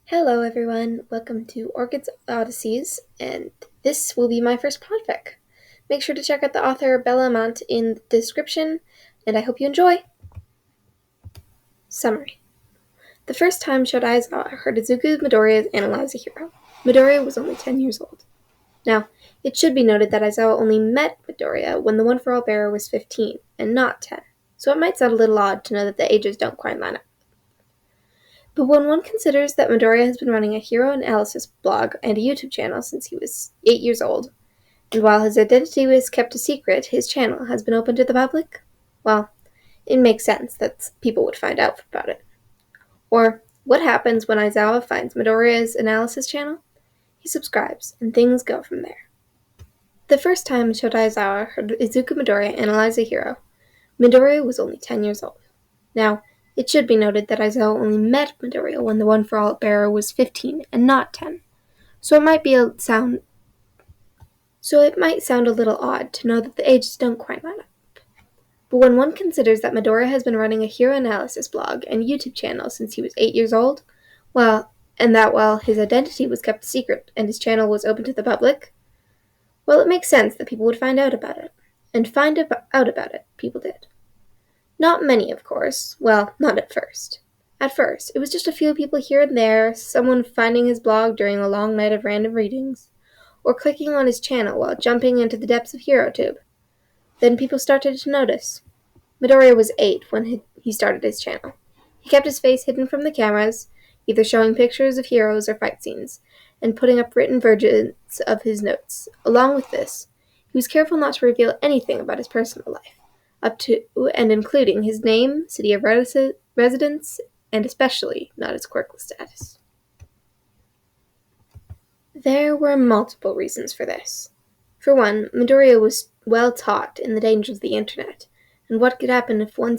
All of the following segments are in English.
Hello everyone, welcome to Orchid's Odysseys, and this will be my first podfic. Make sure to check out the author BellaAmant in the description, and I hope you enjoy! Summary. The first time Aizawa heard Izuku Midoriya analyze a hero, Midoriya was only 10 years old. Now, it should be noted that Aizawa only met Midoriya when the One For All bearer was 15, and not 10, so it might sound a little odd to know that the ages don't quite line up. But when one considers that Midoriya has been running a hero analysis blog and a YouTube channel since he was 8 years old, and while his identity was kept a secret, his channel has been open to the public, well, it makes sense that people would find out about it. Or, what happens when Aizawa finds Midoriya's analysis channel? He subscribes, and things go from there. The first time Shouta Aizawa heard Izuku Midoriya analyze a hero, Midoriya was only 10 years old. Now, it should be noted that Aizawa only met Midoriya when the One For All bearer was 15 and not 10, so it might sound a little odd to know that the ages don't quite line up. But when one considers that Midoriya has been running a hero analysis blog and YouTube channel since he was 8 years old, while his identity was kept a secret and his channel was open to the public, well, it makes sense that people would find out about it. And find out about it, people did. Not many, of course. Well, not at first. At first, it was just a few people here and there, someone finding his blog during a long night of random readings, or clicking on his channel while jumping into the depths of HeroTube. Then people started to notice. Midoriya was 8 when he started his channel. He kept his face hidden from the cameras, either showing pictures of heroes or fight scenes, and putting up written versions of his notes. Along with this, he was careful not to reveal anything about his personal life, up to and including his name, city of residence, and especially not his quirkless status. There were multiple reasons for this. For one, Midoriya was well taught in the dangers of the internet, and what could happen if one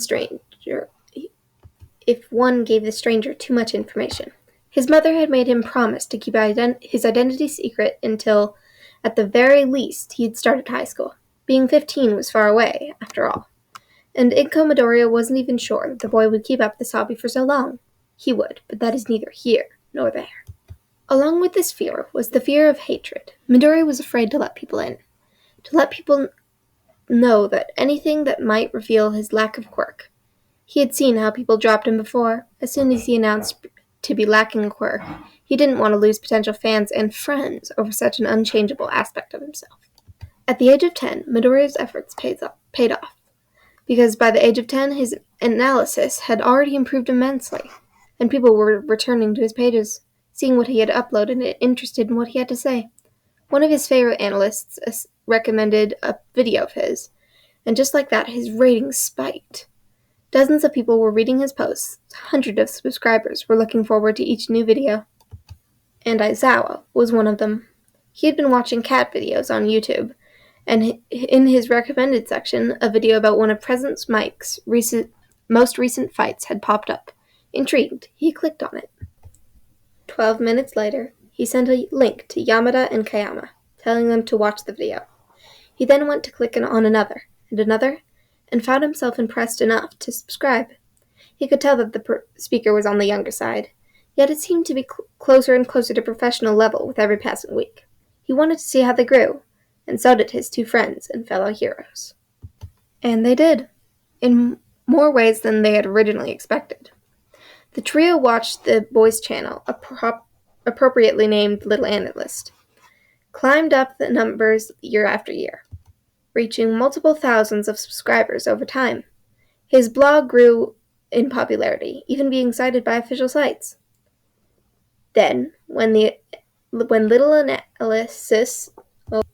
gave the stranger too much information. His mother had made him promise to keep his identity secret until, at the very least, he had started high school. Being 15 was far away, after all. And Midoriya wasn't even sure that the boy would keep up this hobby for so long. He would, but that is neither here nor there. Along with this fear was the fear of hatred. Midoriya was afraid to let people in, to let people know that anything that might reveal his lack of quirk. He had seen how people dropped him before. As soon as he announced to be lacking a quirk, he didn't want to lose potential fans and friends over such an unchangeable aspect of himself. At the age of 10, Midoriya's efforts paid off, because by the age of 10, his analysis had already improved immensely, and people were returning to his pages, seeing what he had uploaded and interested in what he had to say. One of his favorite analysts recommended a video of his, and just like that, his ratings spiked. Dozens of people were reading his posts, hundreds of subscribers were looking forward to each new video, and Aizawa was one of them. He had been watching cat videos on YouTube, and in his recommended section, a video about one of President Mike's most recent fights had popped up. Intrigued, he clicked on it. 12 minutes later, he sent a link to Yamada and Kayama, telling them to watch the video. He then went to click on another, and found himself impressed enough to subscribe. He could tell that the speaker was on the younger side, yet it seemed to be closer and closer to professional level with every passing week. He wanted to see how they grew, and so did his two friends and fellow heroes. And they did, in more ways than they had originally expected. The trio watched the boys' channel, appropriately named Little Analyst, climbed up the numbers year after year, reaching multiple thousands of subscribers over time. His blog grew in popularity, even being cited by official sites. Then, when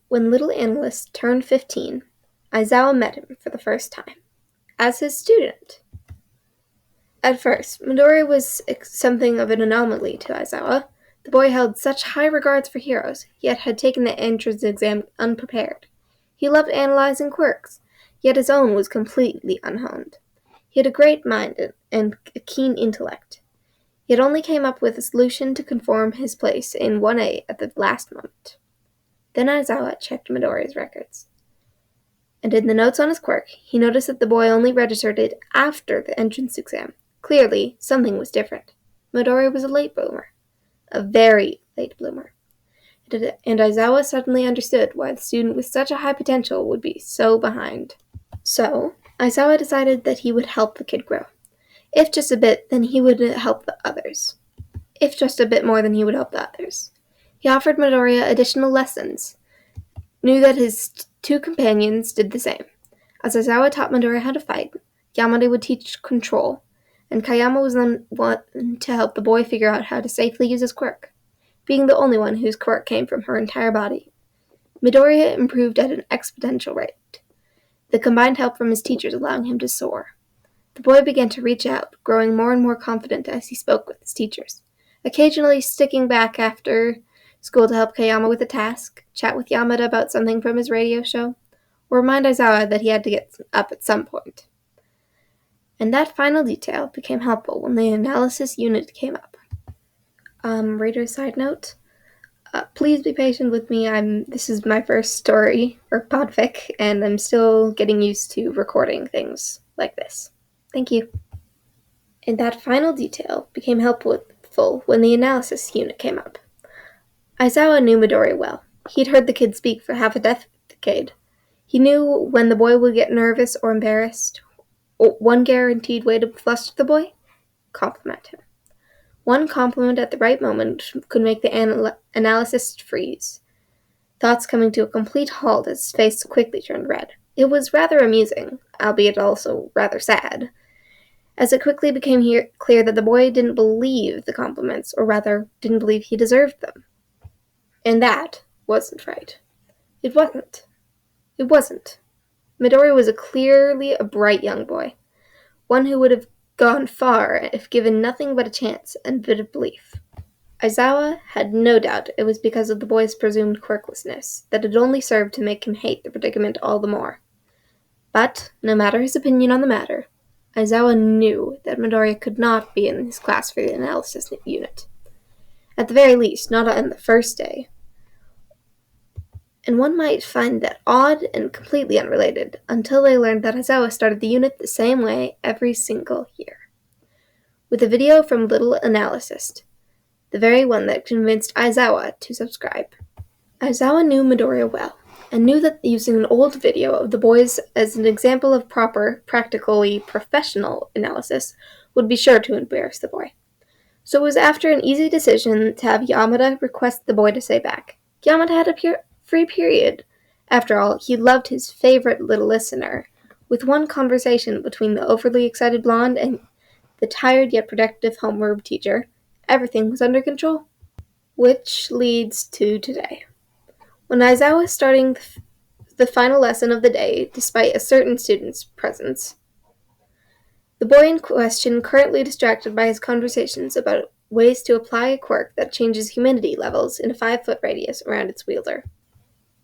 Little Analyst turned 15, Aizawa met him for the first time, as his student. At first, Midoriya was something of an anomaly to Aizawa. The boy held such high regards for heroes, yet had taken the entrance exam unprepared. He loved analyzing quirks, yet his own was completely unhoned. He had a great mind and a keen intellect, yet only came up with a solution to confirm his place in 1A at the last moment. Then Aizawa checked Midoriya's records, and in the notes on his quirk, he noticed that the boy only registered it after the entrance exam. Clearly, something was different. Midoriya was a late bloomer. a very late bloomer. And Aizawa suddenly understood why the student with such a high potential would be so behind. So, Aizawa decided that he would help the kid grow. If just a bit, then he would help the others. If just a bit more, then he would help the others. He offered Midoriya additional lessons, knew that his two companions did the same. As Aizawa taught Midoriya how to fight, Yamada would teach control, and Kayama was then one to help the boy figure out how to safely use his quirk, being the only one whose quirk came from her entire body. Midoriya improved at an exponential rate, the combined help from his teachers allowing him to soar. The boy began to reach out, growing more and more confident as he spoke with his teachers, occasionally sticking back after school to help Kayama with a task, chat with Yamada about something from his radio show, or remind Aizawa that he had to get up at some point. And that final detail became helpful when the analysis unit came up. Reader side note, please be patient with me. This is my first story, or podfic, and I'm still getting used to recording things like this. Thank you. And that final detail became helpful when the analysis unit came up. Aizawa knew Midoriya well. He'd heard the kid speak for half a decade. He knew when the boy would get nervous or embarrassed. One guaranteed way to fluster the boy? Compliment him. One compliment at the right moment could make the analyst freeze, thoughts coming to a complete halt as his face quickly turned red. It was rather amusing, albeit also rather sad, as it quickly became clear that the boy didn't believe the compliments, or rather, didn't believe he deserved them. And that wasn't right. It wasn't. Midoriya was clearly a bright young boy, one who would have gone far if given nothing but a chance and a bit of belief. Aizawa had no doubt it was because of the boy's presumed quirklessness that it only served to make him hate the predicament all the more. But, no matter his opinion on the matter, Aizawa knew that Midoriya could not be in his class for the analysis unit. At the very least, not on the first day. And one might find that odd and completely unrelated until they learned that Aizawa started the unit the same way every single year. With a video from Little Analyst, the very one that convinced Aizawa to subscribe. Aizawa knew Midoriya well, and knew that using an old video of the boys as an example of proper, practically professional analysis would be sure to embarrass the boy. So it was after an easy decision to have Yamada request the boy to stay back. Yamada had a free period. After all, he loved his favorite little listener. With one conversation between the overly excited blonde and the tired yet productive homeroom teacher, everything was under control. Which leads to today. When Aizawa was starting the final lesson of the day, despite a certain student's presence, the boy in question, currently distracted by his conversations about ways to apply a quirk that changes humidity levels in a 5-foot radius around its wielder.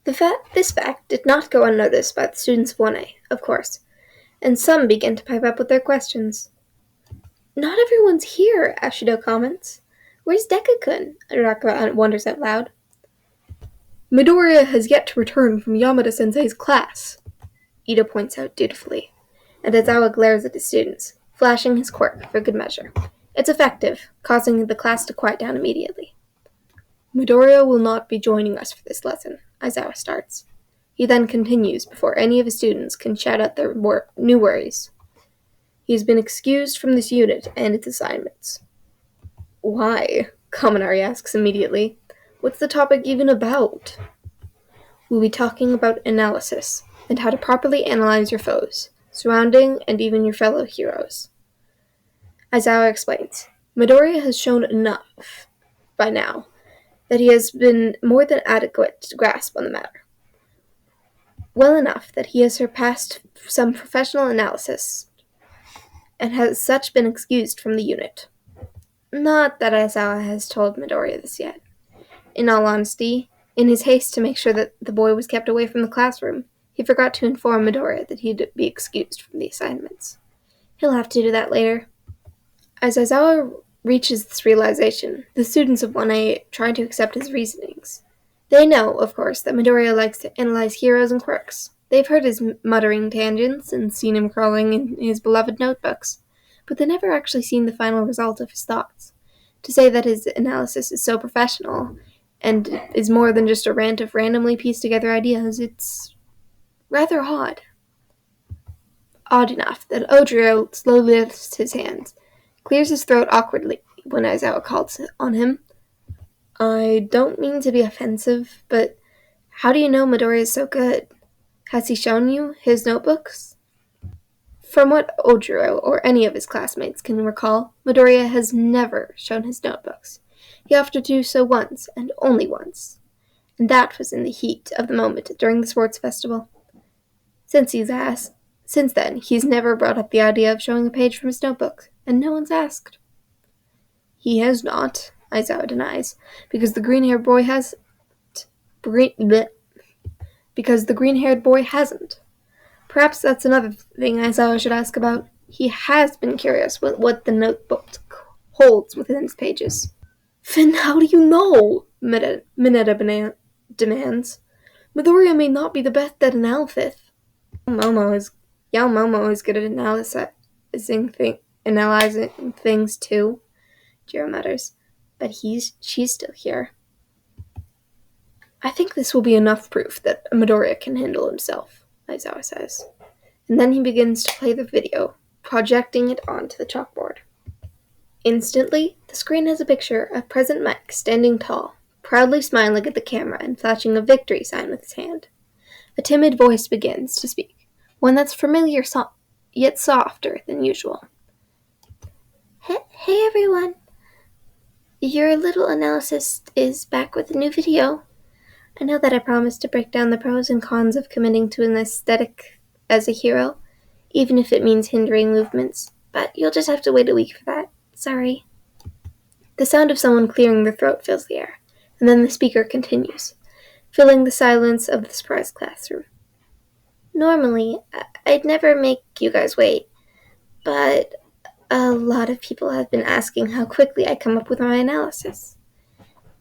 This fact did not go unnoticed by the students of 1A, of course, and some began to pipe up with their questions. Not everyone's here, Ashido comments. Where's Deku-kun? Araka wonders out loud. Midoriya has yet to return from Yamada-sensei's class, Ito points out dutifully, and Aizawa glares at his students, flashing his quirk for good measure. It's effective, causing the class to quiet down immediately. Midoriya will not be joining us for this lesson, Aizawa starts. He then continues before any of his students can shout out their new worries. He has been excused from this unit and its assignments. Why? Kaminari asks immediately. What's the topic even about? We'll be talking about analysis, and how to properly analyze your foes, surrounding, and even your fellow heroes. Aizawa explains, Midoriya has shown enough, by now, that he has been more than adequate grasp on the matter. Well enough that he has surpassed some professional analysis, and has such been excused from the unit. Not that Aizawa has told Midoriya this yet. In all honesty, in his haste to make sure that the boy was kept away from the classroom, he forgot to inform Midoriya that he'd be excused from the assignments. He'll have to do that later. As Aizawa reaches this realization, the students of 1A try to accept his reasonings. They know, of course, that Midoriya likes to analyze heroes and quirks. They've heard his muttering tangents and seen him crawling in his beloved notebooks, but they've never actually seen the final result of his thoughts. To say that his analysis is so professional and is more than just a rant of randomly pieced together ideas, it's rather odd. Odd enough that Ojiro slowly lifts his hands, clears his throat awkwardly when Aizawa calls on him. I don't mean to be offensive, but how do you know Midoriya is so good? Has he shown you his notebooks? From what Ojiro or any of his classmates can recall, Midoriya has never shown his notebooks. He offered to do so once, and only once. And that was in the heat of the moment during the sports festival. Since then, he's never brought up the idea of showing a page from his notebook, and no one's asked. He has not, Aizawa denies, because the green-haired boy hasn't. Perhaps that's another thing Aizawa should ask about. He has been curious what the notebook holds within its pages. Then how do you know? Mineta demands. Midoriya may not be the best at analysis. Yao Momo is good at analyzing things too, Jiro mutters. But she's still here. I think this will be enough proof that Midoriya can handle himself, Aizawa says. And then he begins to play the video, projecting it onto the chalkboard. Instantly, the screen has a picture of President Mike standing tall, proudly smiling at the camera and flashing a victory sign with his hand. A timid voice begins to speak, one that's familiar yet softer than usual. Hey everyone! Your little analyst is back with a new video. I know that I promised to break down the pros and cons of committing to an aesthetic as a hero, even if it means hindering movements, but you'll just have to wait a week for that. Sorry. The sound of someone clearing their throat fills the air, and then the speaker continues, filling the silence of the surprise classroom. Normally, I'd never make you guys wait, but a lot of people have been asking how quickly I come up with my analysis.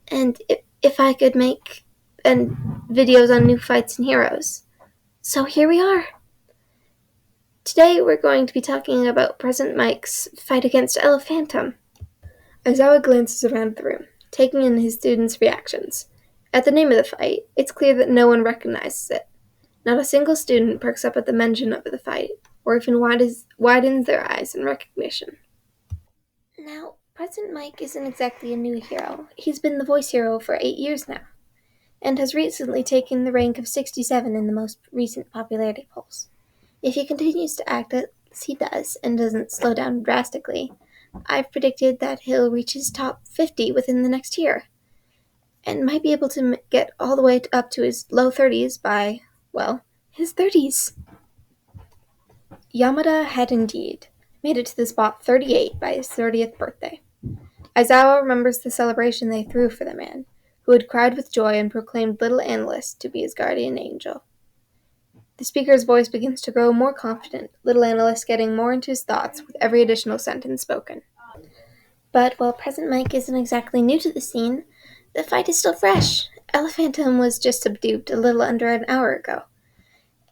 And if I could make videos on new fights and heroes. So here we are. Today we're going to be talking about President Mike's fight against Elephantum. Aizawa glances around the room, taking in his students' reactions. At the name of the fight, it's clear that no one recognizes it. Not a single student perks up at the mention of the fight, or even widens their eyes in recognition. Now, President Mike isn't exactly a new hero. He's been the voice hero for 8 years now, and has recently taken the rank of 67 in the most recent popularity polls. If he continues to act as he does and doesn't slow down drastically, I've predicted that he'll reach his top 50 within the next year, and might be able to get all the way up to his low 30s by, well, his 30s. Yamada had indeed made it to the spot 38 by his 30th birthday. Aizawa remembers the celebration they threw for the man, who had cried with joy and proclaimed little Analyst to be his guardian angel. The speaker's voice begins to grow more confident, little Analyst getting more into his thoughts with every additional sentence spoken. But while President Mike isn't exactly new to the scene, the fight is still fresh. Elephantum was just subdued a little under an hour ago.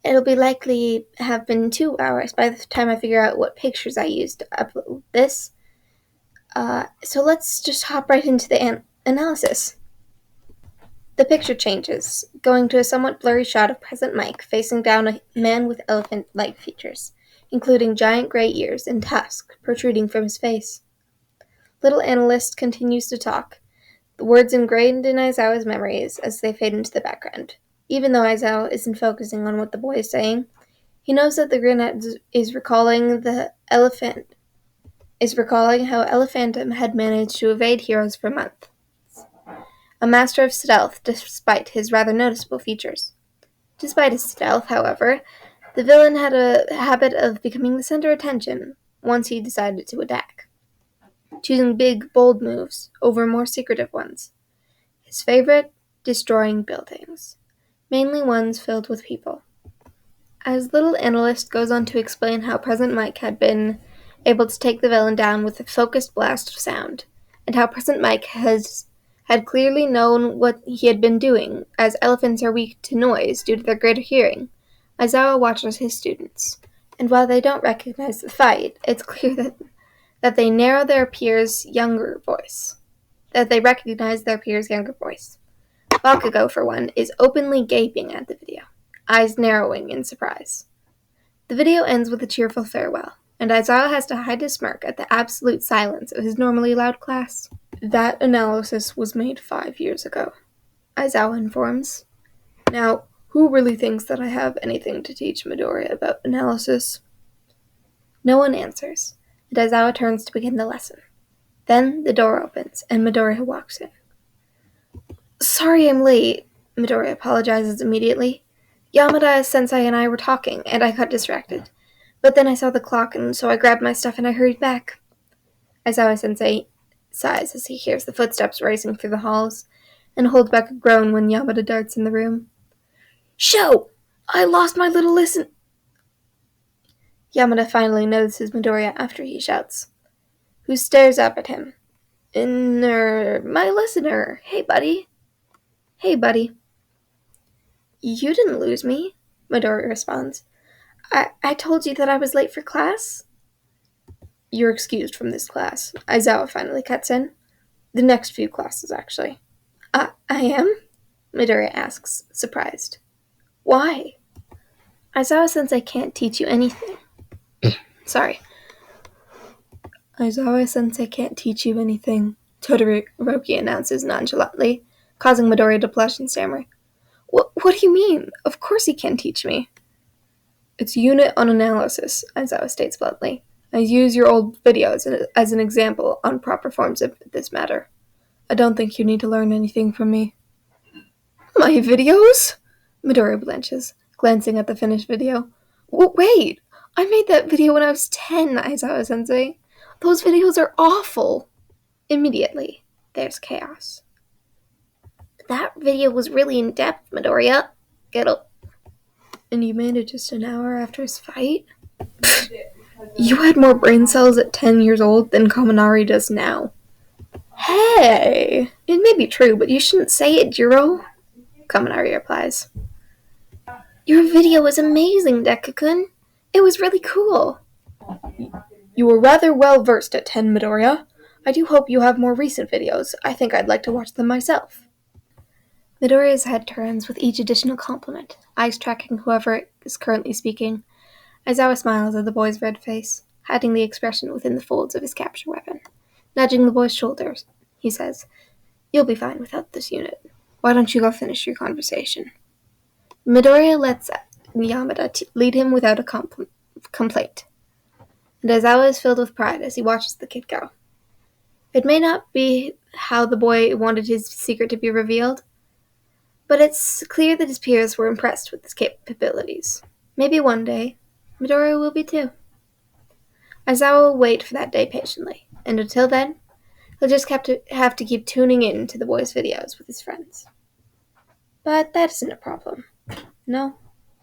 It'll be likely have been 2 hours by the time I figure out what pictures I used to upload this. So let's just hop right into the analysis. The picture changes, going to a somewhat blurry shot of President Mike facing down a man with elephant-like features, including giant gray ears and tusks protruding from his face. Little Analyst continues to talk, the words ingrained in Aizawa's memories as they fade into the background. Even though Aizawa isn't focusing on what the boy is saying, he knows that the brunette is recalling how Elephantum had managed to evade heroes for months. A master of stealth despite his rather noticeable features. Despite his stealth, however, the villain had a habit of becoming the center of attention once he decided to attack, choosing big, bold moves over more secretive ones. His favorite, destroying buildings, mainly ones filled with people. As Little Analyst goes on to explain how President Mike had been able to take the villain down with a focused blast of sound, and how President Mike had clearly known what he had been doing, as elephants are weak to noise due to their greater hearing, Aizawa watches his students, and while they don't recognize the fight, it's clear that they narrow their peers' younger voice. that they recognize their peer's younger voice. Bakugo, for one, is openly gaping at the video, eyes narrowing in surprise. The video ends with a cheerful farewell, and Aizawa has to hide his smirk at the absolute silence of his normally loud class. That analysis was made 5 years ago, Aizawa informs. Now, who really thinks that I have anything to teach Midoriya about analysis? No one answers, and Aizawa turns to begin the lesson. Then the door opens, and Midoriya walks in. Sorry I'm late, Midoriya apologizes immediately. Yamada-sensei and I were talking, and I got distracted. But then I saw the clock, and so I grabbed my stuff and I hurried back. Aizawa-sensei sighs as he hears the footsteps racing through the halls, and holds back a groan when Yamada darts in the room. Sho! I lost my little listen... Yamada finally notices Midoriya after he shouts, who stares up at him. My listener. Hey, buddy. Hey, buddy. You didn't lose me, Midoriya responds. I told you that I was late for class? You're excused from this class. Aizawa finally cuts in. The next few classes, actually. I am? Midoriya asks, surprised. Why? Aizawa-sensei can't teach you anything. Sorry. Aizawa-sensei can't teach you anything, Todoroki announces nonchalantly, causing Midoriya to blush and stammer. What do you mean? Of course he can teach me. It's unit on analysis, Aizawa states bluntly. I use your old videos as an example on proper forms of this matter. I don't think you need to learn anything from me. My videos? Midoriya blanches, glancing at the finished video. Wait! I made that video when I was 10, Aizawa-sensei. Those videos are awful. Immediately, there's chaos. That video was really in-depth, Midoriya. And you made it just an hour after his fight? You had more brain cells at 10 years old than Kaminari does now. Hey! It may be true, but you shouldn't say it, Jiro. Kaminari replies. Your video was amazing, Deku-kun. It was really cool. You were rather well versed at 10, Midoriya. I do hope you have more recent videos. I think I'd like to watch them myself. Midoriya's head turns with each additional compliment, eyes tracking whoever is currently speaking. Aizawa smiles at the boy's red face, hiding the expression within the folds of his capture weapon. Nudging the boy's shoulders, he says, You'll be fine without this unit. Why don't you go finish your conversation? Midoriya lets Yamada lead him without a complaint, and Aizawa is filled with pride as he watches the kid go. It may not be how the boy wanted his secret to be revealed, but it's clear that his peers were impressed with his capabilities. Maybe one day, Midoriya will be too. Aizawa will wait for that day patiently, and until then, he'll just have to keep tuning in to the boy's videos with his friends. But that isn't a problem. No,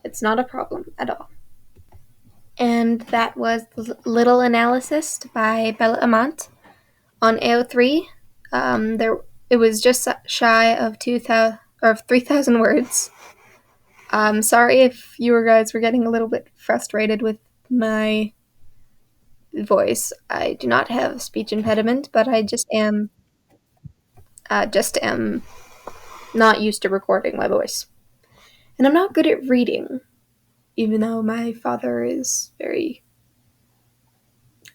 it's not a problem at all. And that was the little analysis by BellaAmant on AO3. It was just shy of 3,000 words. Sorry if you guys were getting a little bit frustrated with my voice. I do not have a speech impediment, but I just am not used to recording my voice. And I'm not good at reading, even though my father is very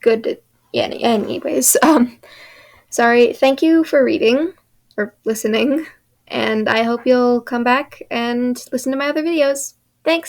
good at anyways. Sorry, thank you for reading or listening, and I hope you'll come back and listen to my other videos. Thanks!